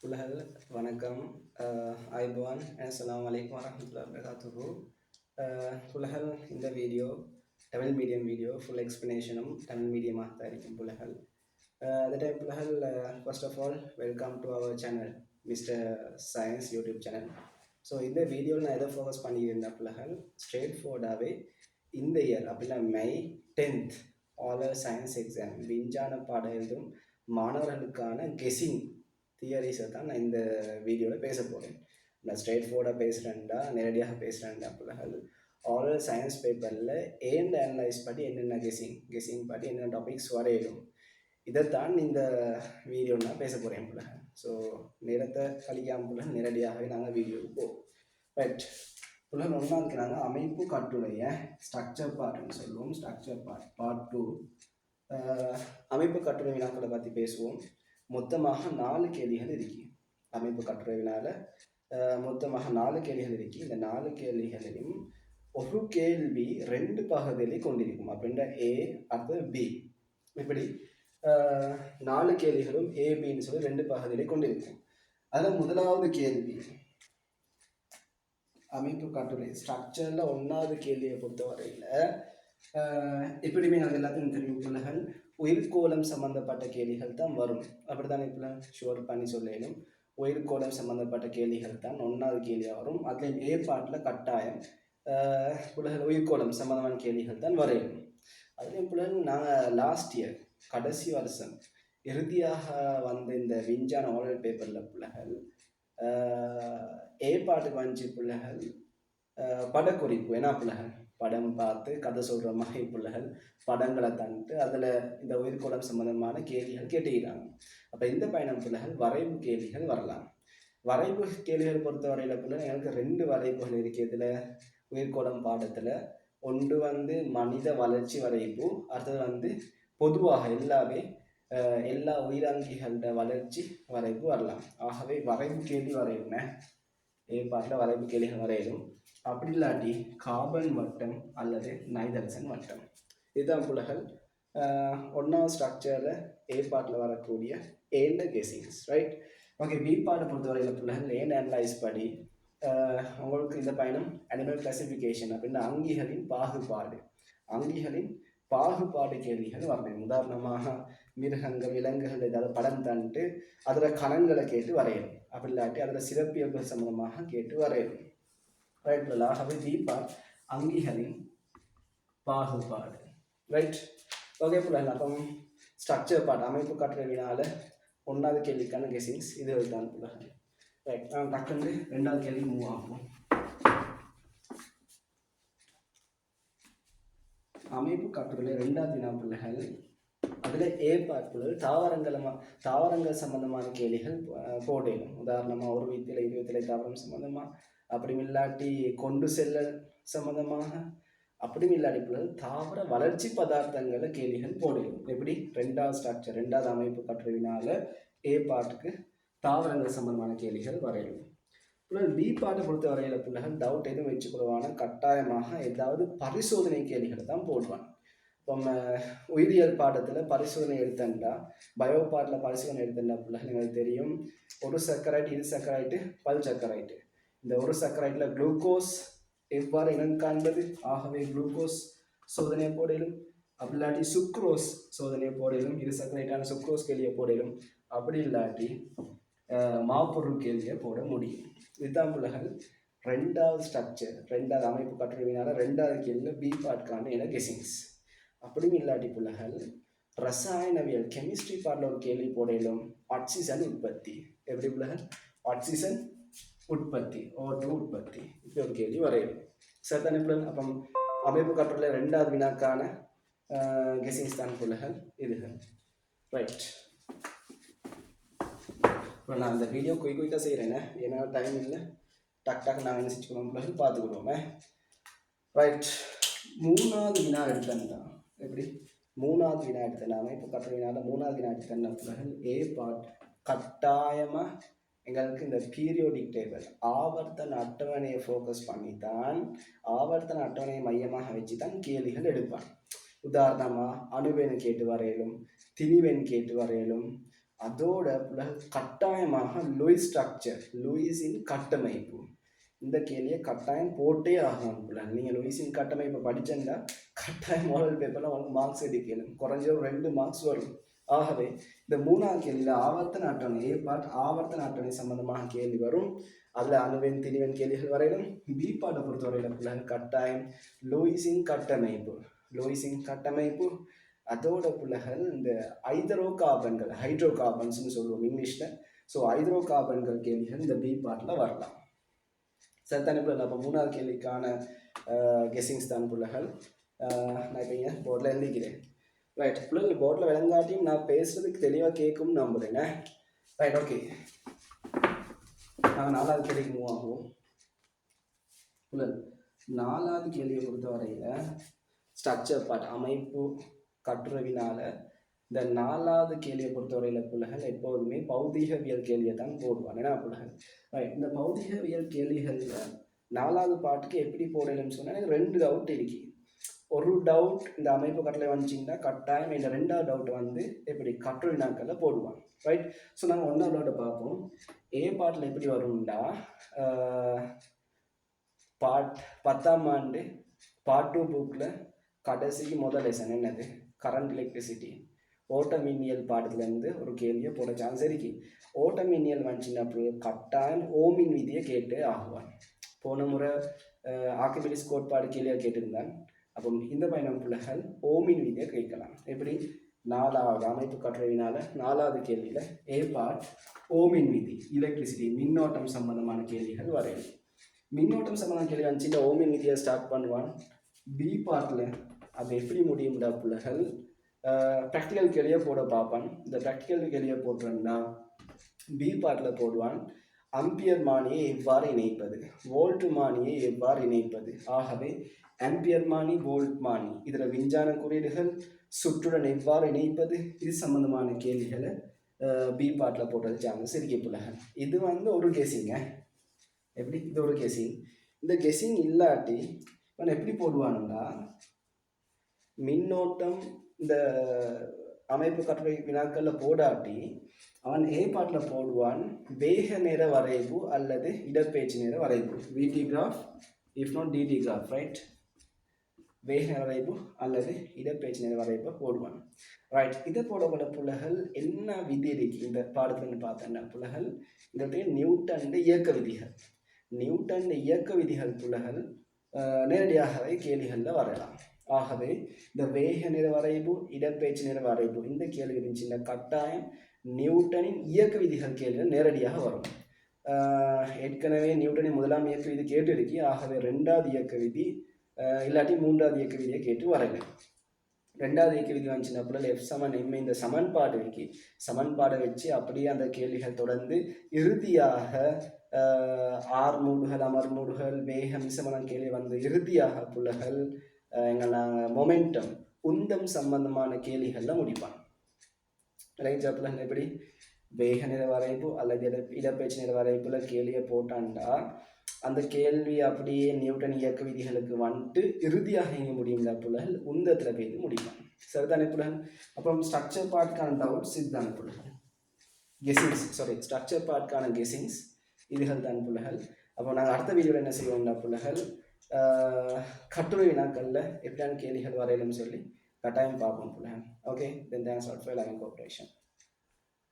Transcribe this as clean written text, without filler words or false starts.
புலஹல் வணக்கம் ஐபவான் அஸ்ஸலாமு அலைக்கும் வரஹ்மத்துல்லாஹி வபரகாத்துஹு புலஹல் இந்த video Tamil medium video full எக்ஸ்ப்ளனேஷனும் தமிழ் மீடியமாக தான் இருக்கும் புலஹல் the time புலஹல் first of all welcome to our channel Mr. Science YouTube channel. So இந்த வீடியோவில் நான் எதை ஃபோக்கஸ் பண்ணியிருந்தேன் புலஹல் ஸ்ட்ரெயிட் ஃபார்வர்டாகவே இந்த இயர் அப்படின்னா மே 10th ஆல் சயின்ஸ் எக்ஸாம் விஞ்ஞான பாடம் எழுதும் மாணவர்களுக்கான கெஸிங் தியரிஸை தான் நான் இந்த வீடியோவில் பேச போகிறேன். நான் ஸ்ட்ரெயிட் ஃபார்வர்டாக பேசுகிறேன்டா நேரடியாக பேசுகிறேன்டா பிள்ளைகள் ஆல் சயின்ஸ் பேப்பரில் ஏண்ட் அனலைஸ் படி என்னென்ன கெஸிங் படி என்னென்ன டாபிக்ஸ் வரையிடும் இதைத்தான் இந்த வீடியோ நான் பேச போகிறேன் பிள்ளைகள். ஸோ நேரத்தை கழிக்காமல் பிள்ளை நேரடியாகவே நாங்கள் வீடியோவுக்கு போவோம். ரைட் பிள்ளைகள் ஒன்றாந்துக்கு நாங்கள் அமைப்பு கட்டுடைய ஸ்ட்ரக்சர் பார்ட்னு சொல்லுவோம். ஸ்ட்ரக்சர் பார்ட் 2 அமைப்பு கட்டுரை வினாக்களை பற்றி பேசுவோம். மொத்தமாக 4 கேள்விகள் இருக்கு. அமைப்பு கட்டுரையினால மொத்தமாக 4 கேள்விகள் இருக்கு. இந்த 4 கேள்விகளையும் ஒரு கேள்வி 2 பகுதிகளை கொண்டிருக்கும். அப்படின்ற ஏ அடுத்தது பி, இப்படி 4 கேள்விகளும் ஏபின்னு சொல்லி 2 பகுதிகளை கொண்டிருக்கும். அதில் முதலாவது கேள்வி அமைப்பு கட்டுரை ஸ்ட்ரக்சரில் 1வது கேள்வியை பொறுத்தவரையில் எப்படியுமே நாங்கள் எல்லாத்தையும் தெரியும் பிள்ளைகள் உயிர்கோளம் சம்பந்தப்பட்ட கேள்விகள் தான் வரும். அப்படித்தான் இப்போ ஷுவர் பண்ணி சொல்லிடும். உயிர்கோளம் சம்பந்தப்பட்ட கேள்விகள் தான் 1வது கேள்வியாக வரும். அதுலேயும் ஏ பாட்டில் கட்டாயம் பிள்ளைகள் உயிர்கோளம் சம்பந்தமான கேள்விகள் தான் வரையும். அதுலேயும் பிள்ளைகள் நாங்கள் லாஸ்ட் இயர் கடைசி வருஷம் இறுதியாக வந்த இந்த விஞ்ஞான ஆரல் பேப்பரில் பிள்ளைகள் ஏ பாட்டுக்கு வந்துச்சு பிள்ளைகள் படக்குறிப்பு. ஏன்னா பிள்ளைகள் படம் பார்த்து கதை சொல்கிற மாதிரி பிள்ளைகள் படங்களை தந்துட்டு அதில் இந்த உயிர்கோளம் சம்பந்தமான கேள்விகள் கேட்டுக்கிறாங்க. அப்போ இந்த பயணம் பிள்ளைகள் வரைவு கேள்விகள் வரலாம். வரைவு கேள்விகள் பொறுத்தவரையில் பிள்ளைகள் எனக்கு 2 வரைவுகள் இருக்குது. இதில் உயிர்கோளம் பாடத்தில் ஒன்று மனித வளர்ச்சி வரைவு, அடுத்தது பொதுவாக எல்லா உயிரங்கிகளோட வளர்ச்சி வரைவு வரலாம். ஆகவே வரைவு கேள்வி வரையும்னா ஏற்பாட்டில் வரைவு கேள்விகள் வரையிடும். அப்படி இல்லாட்டி கார்பன் வட்டம் அல்லது நைதரசன் வட்டம். இதுதான் புலகள் 1வது ஸ்ட்ரக்சரில் ஏற்பாட்டில் வரக்கூடிய ஏண்ட கெஸிங்ஸ். Right, okay. பி பாட்டை பொறுத்தவரையில் புலகள் ஏண்ட் அனலைஸ் படி உங்களுக்கு இந்த பயணம் அனிமல் கிளாசிஃபிகேஷன் அப்படின்னா அங்கிகளின் பாகுபாடு கேள்விகள் வரணும். உதாரணமாக மிருகங்கள் விலங்குகள் ஏதாவது படம் தந்துட்டு அதில் கணங்களை கேட்டு வரையணும். அப்படி இல்லாட்டி அதில் சிறப்பியல்பு சம்பந்தமாக கேட்டு வரையணும். ரைட், ஆகவே தீபா அங்கிகளின் பாகுபாடு. ரைட், ஓகே பிள்ளைகள். அப்போ ஸ்ட்ரக்சர் பார்ட் அமைப்பு கட்டுரையினால 1வது கேள்விக்கான கெஸிங்ஸ் இது தான் பிள்ளைகள். ரைட், நான் டக்குன்னு 2வது கேள்வி மூவ் ஆகும். அமைப்பு கட்டுரையில் 2வது வினா பிள்ளைகள் அதில் ஏ பார்ப்புகள் தாவரங்கள் சம்பந்தமான கேள்விகள் போடணும். உதாரணமாக ஒரு வித்திலை 20 தாவரம் சம்பந்தமாக, அப்படியும் இல்லாட்டி கொண்டு செல்லல் சம்பந்தமாக, அப்படியும் இல்லாட்டி பிள்ளைகள் தாவர வளர்ச்சி பதார்த்தங்களை கேள்விகள் போடணும். எப்படி 2வது ஸ்ட்ரக்சர் 2வது அமைப்பு கட்டுரையினால ஏ பாட்டுக்கு தாவரங்கள் சம்பந்தமான கேள்விகள் வரையணும். பிள்ளைகள் பி பாட்டை பொறுத்த வரையில் பிள்ளைகள் டவுட் எதுவும் வச்சுக்கொள்வான கட்டாயமாக ஏதாவது பரிசோதனை கேள்விகளை தான் போடுவான். இப்போ உயிரியல் பாடத்தில் பரிசோதனை எடுத்தா பயோ பாட்டில் பரிசோதனை எடுத்தா பிள்ளைகள் எங்களுக்கு தெரியும். ஒரு சக்கரைட்டு இரு சக்கரைட்டு பல் சக்கரைட்டு. இந்த ஒரு சக்கரைட்டில் குளுக்கோஸ் எவ்வாறு இனம் காண்பது? ஆகவே குளுக்கோஸ் சோதனையை போடலும். அப்படி இல்லாட்டி சுக்ரோஸ் சோதனையை போடலும். இரு சக்கரைட்டான சுக்ரோஸ் கேள்வியை போடலும். அப்படி இல்லாட்டி மாப்பொருள் கேள்வியை போட முடியும். இதுதான் பிள்ளைகள் 2வது ஸ்ட்ரக்சர் 2வது அமைப்பு கட்டுரையினால 2வது கேள்வியில் பி பாட்கான என கெஸிங்ஸ். அப்படியும் இல்லாட்டி பிள்ளைகள் ரசாயனவியல் கெமிஸ்ட்ரி பாட்டில் ஒரு கேள்வி போடலும். ஆக்சிஜன் உற்பத்தி. எப்படி பிள்ளைகள்? ஆக்சிஜன் உற்பத்தி, O2 உற்பத்தி, இப்படி ஒரு கேள்வி வரையணும். சரிதானே பிள்ளைகள்? அப்போ அமைப்பு கட்டுரையில் 2வது வினாக்கான கெஸிங்ஸ் தான் பிள்ளைகள் இதுகள். ரைட், இப்போ நான் இந்த வீடியோ குயிக்காக செய்கிறேங்க, ஏன்னா டைம் இல்லை. டக்கு நாங்கள் என்ன செஞ்சுக்கணும் பிள்ளைகள் பார்த்துக்கிடுவோமே. ரைட், 3வது வினா எடுத்தேன்னா எப்படி 3வது வினா எடுத்தேன் அமைப்பு கட்டுரையினால 3வது வினா எடுத்தேன்னா பிள்ளைகள் ஏ பார்ட் கட்டாயமாக எங்களுக்கு இந்த பீரியோடிக் டேபிள் ஆவர்த்தன அட்டவணையை ஃபோக்கஸ் பண்ணி தான் ஆவர்த்தன அட்டவணையை மையமாக வச்சு தான் கேள்விகள் எடுப்பான். உதாரணமாக அணுவெண் கேட்டு வரையிலும், திணிவெண் கேட்டு வரையிலும், அதோட கட்டாயமாக லூயிஸ் ஸ்ட்ரக்சர், லூயிஸின் கட்டமைப்பு, இந்த கேள்வியை கட்டாயம் போட்டே ஆகும். நீங்கள் லூயிஸின் கட்டமைப்பை படிச்சேன்னா கட்டாயம் மாடல் பேப்பரில் உங்களுக்கு மார்க்ஸ் எடுக்கணும், குறைஞ்ச ஒரு 2 மார்க்ஸ் வரும். ஆகவே இந்த 3ஆம் கேள்வியில் ஆவர்த்தன அட்டவணை ஏ பார்ட் ஆவர்த்தன அட்டவணை சம்பந்தமாக கேள்வி வரும். அதில் அணுவெண் திணிவெண் கேள்விகள் வரையிலும். பி பாட்டை பொறுத்தவரையில் கட்டாயம் லூயிஸின் கட்டமைப்பு, லூயிஸின் கட்டமைப்பு. அதோட பிள்ளைகள் இந்த ஹைட்ரோ கார்பன்ஸ்னு சொல்லுவோம் இங்கிலீஷில். ஸோ ஹைட்ரோ கார்பன்கள் கேள்விகள் இந்த பி பார்ட்டில் வரலாம். சரிதானே பிள்ளை? அப்போ 3ஆவது கேள்விக்கான கெஸ்ஸிங்ஸ் தான் பிள்ளைகள். நான் இப்போ ஏன் போர்டில் எழுதிக்கிறேன். ரைட் பிள்ளைகள், போர்டில் விளங்காட்டியும் நான் பேசுகிறதுக்கு தெளிவாக கேட்கும்னு நம்புகிறேனே. Right, okay. நாங்கள் 4ஆவது கேள்விக்கு மூவ் ஆகுவோம். பிள்ளைகள், 4ஆவது கேள்வியை பொறுத்த வரையில் ஸ்ட்ரக்சர் பார்ட் அமைப்பு கட்டுறவினால இந்த 4ஆவது கேள்வியை பொறுத்தவரையில் பிள்ளைகள் எப்போதுமே பௌதிகவியல் கேள்வியை தான் போடுவான். ஏன்னா பிள்ளைகள் ரைட், இந்த பௌதிகவியல் கேள்விகளில் 4ஆவது பாட்டுக்கு எப்படி போடணும்னு சொன்னால் எனக்கு 2 டவுட் இருக்கு. ஒரு டவுட் இந்த அமைப்பு கட்டளை வந்துச்சிங்கன்னா கட்டாயம் இந்த 2ஆவது டவுட் வந்து எப்படி கட்டுரை நாட்களில் போடுவான். ரைட், ஸோ நாங்கள் 1ஆவது டவுட்டை பார்ப்போம். ஏ பாட்டில் எப்படி வரும்டா, பார்ட் 10ஆம் ஆண்டு பார்ட் 2 புக்கில் கடைசிக்கு முதல் லெசன் என்னது, கரண்ட் எலக்ட்ரிசிட்டி, ஓட்டமின்னியல் பாடத்துலேருந்து ஒரு கேள்வியை போட சான்ஸ் இருக்கு. ஓட்டமின்னியல் வந்துச்சுன்னா கட்டாயம் ஓமின் விதியை கேட்டு ஆகுவான். போன முறை ஆர்க்கிமிடிஸ் கோட்பாடு கேள்வியாக கேட்டிருந்தான். அப்போ இந்த பயணம் பிள்ளைகள் ஓமின் விதியை கேட்கலாம். எப்படி 4ஆவது அமைப்பு கட்டுரையினால 4ஆவது கேள்வியில் ஏ பார்ட் ஓமின் விதி, எலக்ட்ரிசிட்டி மின்னோட்டம் சம்பந்தமான கேள்விகள் வரையும். மின்னோட்டம் சம்பந்தமான கேள்வி வந்துச்சு, இந்த ஓமின் விதியை ஸ்டார்ட் பண்ணுவான். பி பார்ட்டில் அது எப்படி முடியும்டா பிள்ளைகள், ப்ராக்டிக்கல் கேள்வியை போட பார்ப்பான். இந்த ப்ராக்டிக்கல் கேள்வியை போட்டோன்னா பி பார்ட்டில் போடுவான், அம்பியர் மானியை எவ்வாறு இணைப்பது, வோல்ட் மானியை எவ்வாறு இணைப்பது. ஆகவே ஆம்பியர் மானி, வோல்ட் மானி, இதில் விஞ்ஞான குறியீடுகள், சுற்றுடன் எவ்வாறு இணைப்பது, இது சம்பந்தமான கேள்விகளை பி பார்ட்டில் போட்டது சான்ஸ் இருக்கு பிள்ளைகள். இது வந்து ஒரு கெஸிங்க. எப்படி, இது ஒரு கெஸிங். இந்த கெஸிங் இல்லாட்டி அவன் எப்படி போடுவானுன்னா, மின்னோட்டம் இந்த அமைப்பு கட்டுரை வினாக்களில் போடாட்டி அவன் ஏ பாட்டில் போடுவான் வேக நேர வரைவு அல்லது இடப்பெயர்ச்சி நேர வரைவு, VT graph if not DT graph. Right, வேக நேர வரைவு அல்லது இடப்பெயர்ச்சி நேர வரைவை போடுவான். ரைட், இதை போடப்பட புள்ளைகள் என்ன விதி இருக்கு இந்த பாடத்துலன்னு பார்த்தோன்னா புள்ளைகள் இந்த நியூட்டன் இயக்க விதிகள், நியூட்டன் இயக்க விதிகள் புள்ளைகள் நேரடியாகவே கேள்விகளில் வரலாம். ஆகவே இந்த வேக நிற வரைவு, இடப்பெயர்ச்சி நிற வரைவு, இந்த கேள்வி இருந்துச்சுன்னா கட்டாயம் நியூட்டனின் இயக்க விதிகள் கேள்விகள் நேரடியாக வரும். ஏற்கனவே நியூட்டனின் 1ஆம் இயக்க விதி கேட்டு இருக்கு. ஆகவே 2ஆவது இயக்க விதி இல்லாட்டி 3ஆவது இயக்க விதியை கேட்டு வரல. 2ஆவது இயக்க விதி வந்துச்சுன்னா பிள்ளை எஃப் சமன் எம் இந்த சமன்பாடு இருக்கு, சமன்பாடை வச்சு அப்படியே அந்த கேள்விகள் தொடர்ந்து இறுதியாக ஆர் மூடுகள், அமர் மூடுகள், வேகம் சமன கேள்வி வந்து இறுதியாக புள்ளைகள் எங்கள் மொமெண்டம் உந்தம் சம்பந்தமான கேள்விகளில் முடிப்பான். ரைட், பிள்ளைகள் எப்படி வேக நிற வரைப்பு அல்லது இடப்பெயர்ச்சி நிற வரைப்புல கேள்வியை போட்டான்டா அந்த கேள்வி அப்படியே நியூட்டன் இயக்க விதிகளுக்கு வந்துட்டு இறுதியாக இங்கே முடியும்ல பிள்ளைகள் உந்தத்தில் போய்த்து முடிப்பான். சரிதானே பிள்ளைகள்? அப்புறம் ஸ்ட்ரக்சர் பார்ட்கான டவுட்ஸ் இதுதானே பிள்ளைகள், கெஸிங்ஸ், ஸ்ட்ரக்சர் பார்ட்கான கெஸிங்ஸ் இதுகள் தான் பிள்ளைகள். அப்போ நாங்கள் அடுத்த வீடியோவில் என்ன செய்வோம்னா பிள்ளைகள் கட்டுரை வினாக்களில் எப்படியான கேள்விகள் வரையிலும் சொல்லி கட்டாயம் பார்ப்போம் பிள்ளைகள். Okay, then thanks for cooperation.